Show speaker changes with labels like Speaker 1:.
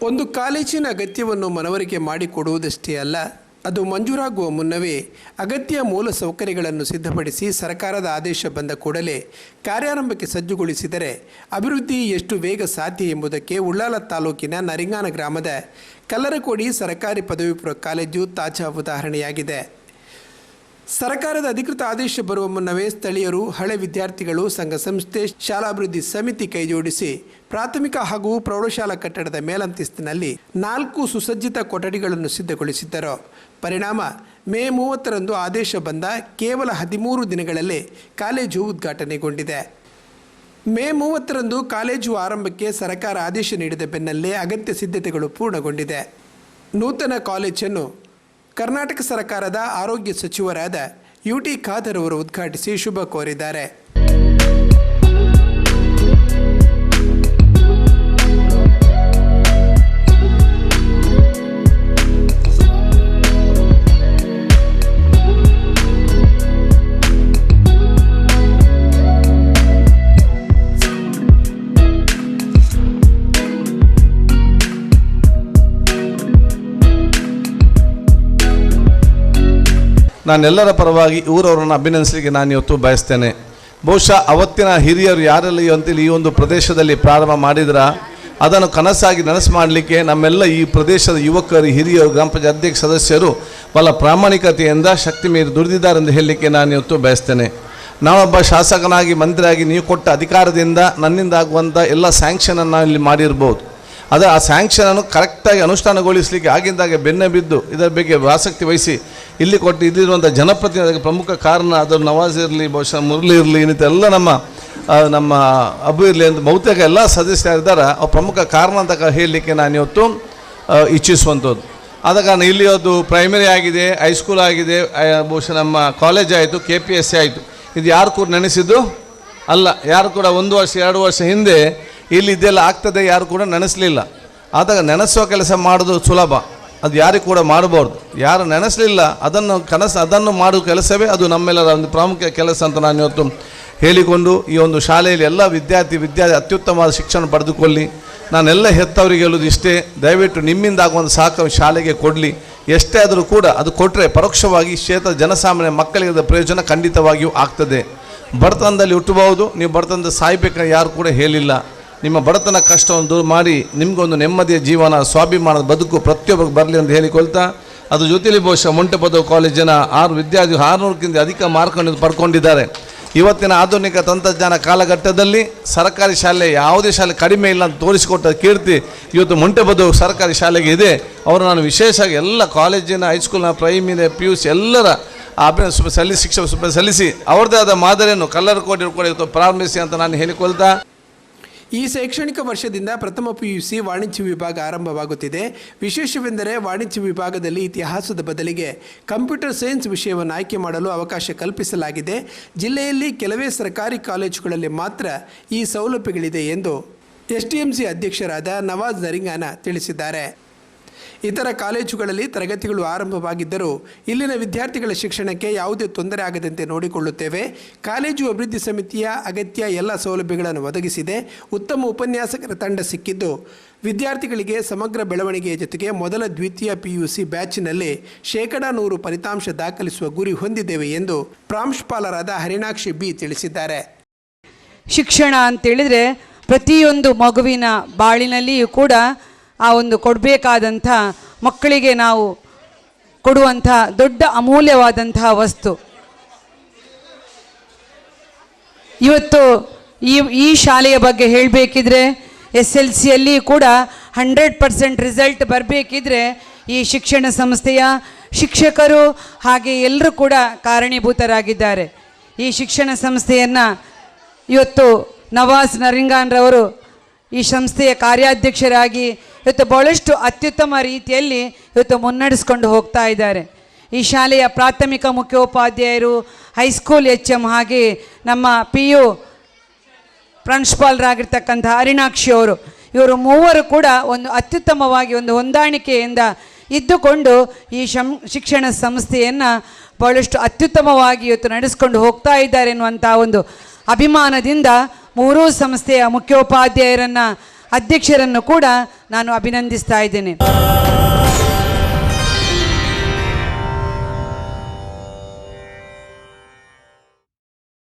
Speaker 1: ಒಂದು ಕಾಲೇಜಿನ ಅಗತ್ಯವನ್ನು ಮನವರಿಕೆ ಮಾಡಿಕೊಡುವುದಷ್ಟೇ ಅಲ್ಲ, ಅದು ಮಂಜೂರಾಗುವ ಮುನ್ನವೇ ಅಗತ್ಯ ಮೂಲ ಸೌಕರ್ಯಗಳನ್ನು ಸಿದ್ಧಪಡಿಸಿ ಸರ್ಕಾರದ ಆದೇಶ ಬಂದ ಕೂಡಲೇ ಕಾರ್ಯಾರಂಭಕ್ಕೆ ಸಜ್ಜುಗೊಳಿಸಿದರೆ ಅಭಿವೃದ್ಧಿ ಎಷ್ಟು ಬೇಗ ಸಾಧ್ಯ ಎಂಬುದಕ್ಕೆ ಉಳ್ಳಾಲ ತಾಲೂಕಿನ ನರಿಂಗಾನ ಗ್ರಾಮದ ಕಲ್ಲರಕೋಡಿ ಸರ್ಕಾರಿ ಪದವಿ ಪೂರ್ವ ಕಾಲೇಜು ತಾಜಾ ಉದಾಹರಣೆಯಾಗಿದೆ. ಸರ್ಕಾರದ ಅಧಿಕೃತ ಆದೇಶ ಬರುವ ಮುನ್ನವೇ ಸ್ಥಳೀಯರು, ಹಳೆ ವಿದ್ಯಾರ್ಥಿಗಳು, ಸಂಘ ಸಂಸ್ಥೆ, ಶಾಲಾಭಿವೃದ್ಧಿ ಸಮಿತಿ ಕೈಜೋಡಿಸಿ ಪ್ರಾಥಮಿಕ ಹಾಗೂ ಪ್ರೌಢಶಾಲಾ ಕಟ್ಟಡದ ಮೇಲಂತಸ್ತಿನಲ್ಲಿ 4 ಸುಸಜ್ಜಿತ ಕೊಠಡಿಗಳನ್ನು ಸಿದ್ಧಗೊಳಿಸಿದ್ದರು. ಪರಿಣಾಮ ಮೇ 30ರಂದು ಆದೇಶ ಬಂದ ಕೇವಲ 13 ದಿನಗಳಲ್ಲೇ ಕಾಲೇಜು ಉದ್ಘಾಟನೆಗೊಂಡಿದೆ. ಮೇ 30ರಂದು ಕಾಲೇಜು ಆರಂಭಕ್ಕೆ ಸರ್ಕಾರ ಆದೇಶ ನೀಡಿದ ಬೆನ್ನಲ್ಲೇ ಅಗತ್ಯ ಸಿದ್ಧತೆಗಳು ಪೂರ್ಣಗೊಂಡಿದೆ. ನೂತನ ಕಾಲೇಜನ್ನು ಕರ್ನಾಟಕ ಸರ್ಕಾರದ ಆರೋಗ್ಯ ಸಚಿವರಾದ UT ಖಾದರ್ ಅವರು ಉದ್ಘಾಟಿಸಿ ಶುಭ ಕೋರಿದ್ದಾರೆ.
Speaker 2: ನಾನೆಲ್ಲರ ಪರವಾಗಿ ಊರವರನ್ನು ಅಭಿನಂದಿಸಲಿಕ್ಕೆ ನಾನು ಇವತ್ತು ಬಯಸ್ತೇನೆ. ಬಹುಶಃ ಅವತ್ತಿನ ಹಿರಿಯರು ಯಾರೆಲ್ಲ ಅಂತೇಳಿ ಈ ಒಂದು ಪ್ರದೇಶದಲ್ಲಿ ಪ್ರಾರಂಭ ಮಾಡಿದ್ರ ಅದನ್ನು ಕನಸಾಗಿ ನನಸು ಮಾಡಲಿಕ್ಕೆ ನಮ್ಮೆಲ್ಲ ಈ ಪ್ರದೇಶದ ಯುವಕರು, ಹಿರಿಯರು, ಗ್ರಾಮ ಪಂಚಾಯತ್ ಅಧ್ಯಕ್ಷ ಸದಸ್ಯರು ಬಹಳ ಪ್ರಾಮಾಣಿಕತೆಯಿಂದ ಶಕ್ತಿ ಮೀರಿ ದುಡಿದಿದ್ದಾರೆ ಎಂದು ಹೇಳಲಿಕ್ಕೆ ನಾನು ಇವತ್ತು ಬಯಸ್ತೇನೆ. ನಾನೊಬ್ಬ ಶಾಸಕನಾಗಿ, ಮಂತ್ರಿಯಾಗಿ ನೀವು ಕೊಟ್ಟ ಅಧಿಕಾರದಿಂದ ನನ್ನಿಂದ ಆಗುವಂಥ ಎಲ್ಲ ಸ್ಯಾಂಕ್ಷನನ್ನು ಇಲ್ಲಿ ಮಾಡಿರ್ಬೋದು. ಆ ಸ್ಯಾಂಕ್ಷನನ್ನು ಕರೆಕ್ಟಾಗಿ ಅನುಷ್ಠಾನಗೊಳಿಸಲಿಕ್ಕೆ ಆಗಿಂದಾಗೆ ಬೆನ್ನೆ ಬಿದ್ದು ಇದರ ಬಗ್ಗೆ ಆಸಕ್ತಿ ವಹಿಸಿ ಇಲ್ಲಿ ಕೊಟ್ಟು ಇಲ್ಲಿರುವಂಥ ಜನಪ್ರತಿನಿಧಿಗೆ ಪ್ರಮುಖ ಕಾರಣ ಅದು ನವಾಜ್ ಇರಲಿ, ಬಹುಶಃ ಮುರಳಿ ಇರಲಿ, ಇನ್ನಿತೆಲ್ಲ ನಮ್ಮ ಅಬು ಇರಲಿ ಅಂತ ಬಹುತೇಕ ಎಲ್ಲ ಸದಸ್ಯರಿದ್ದಾರೆ. ಅವ್ರು ಪ್ರಮುಖ ಕಾರಣ ಅಂತ ಹೇಳಲಿಕ್ಕೆ ನಾನು ಇವತ್ತು ಇಚ್ಛಿಸುವಂಥದ್ದು. ಆದ ಕಾರಣ ಇಲ್ಲಿ ಅದು ಪ್ರೈಮರಿ ಆಗಿದೆ, ಹೈಸ್ಕೂಲ್ ಆಗಿದೆ, ಬಹುಶಃ ನಮ್ಮ ಕಾಲೇಜ್ ಆಯಿತು, KPSC ಆಯಿತು. ಇದು ಯಾರು ಕೂಡ ನೆನೆಸಿದ್ದು ಅಲ್ಲ. ಯಾರು ಕೂಡ 1 ವರ್ಷ 2 ವರ್ಷ ಹಿಂದೆ ಇಲ್ಲಿ ಇದೆಲ್ಲ ಆಗ್ತದೆ ಯಾರು ಕೂಡ ನೆನೆಸಲಿಲ್ಲ. ಆದಾಗ ನೆನೆಸುವ ಕೆಲಸ ಮಾಡೋದು ಸುಲಭ, ಅದು ಯಾರಿಗೆ ಕೂಡ ಮಾಡಬಾರ್ದು. ಯಾರು ನೆನೆಸಲಿಲ್ಲ ಅದನ್ನು ಮಾಡುವ ಕೆಲಸವೇ ಅದು ನಮ್ಮೆಲ್ಲರ ಒಂದು ಪ್ರಾಮುಖ್ಯ ಕೆಲಸ ಅಂತ ನಾನು ಇವತ್ತು ಹೇಳಿಕೊಂಡು ಈ ಒಂದು ಶಾಲೆಯಲ್ಲಿ ಎಲ್ಲ ವಿದ್ಯಾರ್ಥಿ ಅತ್ಯುತ್ತಮವಾದ ಶಿಕ್ಷಣ ಪಡೆದುಕೊಳ್ಳಿ. ನಾನೆಲ್ಲ ಹೆತ್ತವರಿಗೆ ಹೇಳೋದು ಇಷ್ಟೇ, ದಯವಿಟ್ಟು ನಿಮ್ಮಿಂದ ಆಗುವಂಥ ಸಹಕಾರ ಶಾಲೆಗೆ ಕೊಡಲಿ. ಎಷ್ಟೇ ಆದರೂ ಕೂಡ ಅದು ಕೊಟ್ಟರೆ ಪರೋಕ್ಷವಾಗಿ ಕ್ಷೇತ್ರದ ಜನಸಾಮಾನ್ಯ ಮಕ್ಕಳಿಗೆ ಪ್ರಯೋಜನ ಖಂಡಿತವಾಗಿಯೂ ಆಗ್ತದೆ. ಬಡತನದಲ್ಲಿ ಹುಟ್ಟಬಹುದು, ನೀವು ಬಡತನದ ಸಾಯ್ಬೇಕಂತ ಯಾರು ಕೂಡ ಹೇಳಿಲ್ಲ. ನಿಮ್ಮ ಬಡತನ ಕಷ್ಟವನ್ನು ದೂರ ಮಾಡಿ ನಿಮಗೊಂದು ನೆಮ್ಮದಿಯ ಜೀವನ, ಸ್ವಾಭಿಮಾನದ ಬದುಕು ಪ್ರತಿಯೊಬ್ಬರಿಗೆ ಬರಲಿ ಅಂತ ಹೇಳಿಕೊಳ್ತಾ, ಅದು ಜೊತೆಯಲ್ಲಿ ಬಹುಶಃ ಮೊಂಟೆ ಪದವಿ ಕಾಲೇಜಿನ 6 ವಿದ್ಯಾರ್ಥಿಗಳು 600ಕ್ಕಿಂತ ಅಧಿಕ ಮಾರ್ಕನ್ನು ಪಡ್ಕೊಂಡಿದ್ದಾರೆ. ಇವತ್ತಿನ ಆಧುನಿಕ ತಂತ್ರಜ್ಞಾನ ಕಾಲಘಟ್ಟದಲ್ಲಿ ಸರ್ಕಾರಿ ಶಾಲೆ ಯಾವುದೇ ಶಾಲೆ ಕಡಿಮೆ ಇಲ್ಲ ಅಂತ ತೋರಿಸಿಕೊಟ್ಟ ಕೀರ್ತಿ ಇವತ್ತು ಮೊಂಟೆ ಪದವಿ ಸರ್ಕಾರಿ ಶಾಲೆಗೆ ಇದೆ. ಅವರು ನಾನು ವಿಶೇಷವಾಗಿ ಎಲ್ಲ ಕಾಲೇಜಿನ, ಹೈಸ್ಕೂಲ್ನ, ಪ್ರೈಮರಿ, PUC ಎಲ್ಲರ ಶಿಕ್ಷಣ ಸಲ್ಲಿಸಿ ಅವ್ರದ್ದೇ ಆದ ಮಾದರಿಯನ್ನು ಕಲ್ಲರಕೋಟೆ ಕೂಡ ಇವತ್ತು ಪ್ರಾರಂಭಿಸಿ ಅಂತ ನಾನು ಹೇಳಿಕೊಳ್ತಾ,
Speaker 1: ಈ ಶೈಕ್ಷಣಿಕ ವರ್ಷದಿಂದ ಪ್ರಥಮ PUC ವಾಣಿಜ್ಯ ವಿಭಾಗ ಆರಂಭವಾಗುತ್ತಿದೆ. ವಿಶೇಷವೆಂದರೆ ವಾಣಿಜ್ಯ ವಿಭಾಗದಲ್ಲಿ ಇತಿಹಾಸದ ಬದಲಿಗೆ ಕಂಪ್ಯೂಟರ್ ಸೈನ್ಸ್ ವಿಷಯವನ್ನು ಆಯ್ಕೆ ಮಾಡಲು ಅವಕಾಶ ಕಲ್ಪಿಸಲಾಗಿದೆ. ಜಿಲ್ಲೆಯಲ್ಲಿ ಕೆಲವೇ ಸರ್ಕಾರಿ ಕಾಲೇಜುಗಳಲ್ಲಿ ಮಾತ್ರ ಈ ಸೌಲಭ್ಯಗಳಿದೆ ಎಂದು STMC ಅಧ್ಯಕ್ಷರಾದ ನವಾಜ್ ನರಿಂಗಾನ ತಿಳಿಸಿದ್ದಾರೆ. ಇತರ ಕಾಲೇಜುಗಳಲ್ಲಿ ತರಗತಿಗಳು ಆರಂಭವಾಗಿದ್ದರೂ ಇಲ್ಲಿನ ವಿದ್ಯಾರ್ಥಿಗಳ ಶಿಕ್ಷಣಕ್ಕೆ ಯಾವುದೇ ತೊಂದರೆ ಆಗದಂತೆ ನೋಡಿಕೊಳ್ಳುತ್ತೇವೆ. ಕಾಲೇಜು ಅಭಿವೃದ್ಧಿ ಸಮಿತಿಯ ಅಗತ್ಯ ಎಲ್ಲ ಸೌಲಭ್ಯಗಳನ್ನು ಒದಗಿಸಿದೆ. ಉತ್ತಮ ಉಪನ್ಯಾಸಕರ ತಂಡ ಸಿಕ್ಕಿದ್ದು ವಿದ್ಯಾರ್ಥಿಗಳಿಗೆ ಸಮಗ್ರ ಬೆಳವಣಿಗೆಯ ಜೊತೆಗೆ ಮೊದಲ ದ್ವಿತೀಯ PUC ಬ್ಯಾಚಿನಲ್ಲಿ 100% ಫಲಿತಾಂಶ ದಾಖಲಿಸುವ ಗುರಿ ಹೊಂದಿದ್ದೇವೆ ಎಂದು ಪ್ರಾಂಶುಪಾಲರಾದ ಹರಿಣಾಕ್ಷಿ B ತಿಳಿಸಿದ್ದಾರೆ.
Speaker 3: ಶಿಕ್ಷಣ ಅಂತೇಳಿದರೆ ಪ್ರತಿಯೊಂದು ಮಗುವಿನ ಬಾಳಿನಲ್ಲಿಯೂ ಕೂಡ ಆ ಒಂದು ಕೊಡಬೇಕಾದಂಥ, ಮಕ್ಕಳಿಗೆ ನಾವು ಕೊಡುವಂಥ ದೊಡ್ಡ ಅಮೂಲ್ಯವಾದಂತಹ ವಸ್ತು. ಇವತ್ತು ಈ ಶಾಲೆಯ ಬಗ್ಗೆ ಹೇಳಬೇಕಿದ್ರೆ SLCಯಲ್ಲಿ ಕೂಡ 100% ರಿಸಲ್ಟ್ ಬರಬೇಕಿದ್ರೆ ಈ ಶಿಕ್ಷಣ ಸಂಸ್ಥೆಯ ಶಿಕ್ಷಕರು ಹಾಗೆ ಎಲ್ಲರೂ ಕೂಡ ಕಾರಣೀಭೂತರಾಗಿದ್ದಾರೆ. ಈ ಶಿಕ್ಷಣ ಸಂಸ್ಥೆಯನ್ನು ಇವತ್ತು ನವಾಜ್ ನರಿಂಗಾನ್ರವರು ಈ ಸಂಸ್ಥೆಯ ಕಾರ್ಯಾಧ್ಯಕ್ಷರಾಗಿ ಇವತ್ತು ಬಹಳಷ್ಟು ಅತ್ಯುತ್ತಮ ರೀತಿಯಲ್ಲಿ ಇವತ್ತು ಮುನ್ನಡೆಸ್ಕೊಂಡು ಹೋಗ್ತಾ ಇದ್ದಾರೆ. ಈ ಶಾಲೆಯ ಪ್ರಾಥಮಿಕ ಮುಖ್ಯೋಪಾಧ್ಯಾಯರು, ಹೈಸ್ಕೂಲ್ HM ಹಾಗೆ ನಮ್ಮ PU ಪ್ರಾಂಶುಪಾಲರಾಗಿರ್ತಕ್ಕಂಥ ಹರಿಣಾಕ್ಷಿ ಅವರು, ಇವರು ಮೂವರು ಕೂಡ ಒಂದು ಅತ್ಯುತ್ತಮವಾಗಿ ಒಂದು ಹೊಂದಾಣಿಕೆಯಿಂದ ಇದ್ದುಕೊಂಡು ಈ ಶಿಕ್ಷಣ ಸಂಸ್ಥೆಯನ್ನು ಬಹಳಷ್ಟು ಅತ್ಯುತ್ತಮವಾಗಿ ಇವತ್ತು ನಡೆಸ್ಕೊಂಡು ಹೋಗ್ತಾ ಇದ್ದಾರೆ ಎನ್ನುವಂಥ ಒಂದು ಅಭಿಮಾನದಿಂದ ಮೂರೂ ಸಂಸ್ಥೆಯ ಮುಖ್ಯೋಪಾಧ್ಯಾಯರನ್ನು ಅಧ್ಯಕ್ಷರನ್ನು ಕೂಡ ನಾನು ಅಭಿನಂದಿಸ್ತಾ ಇದ್ದೇನೆ.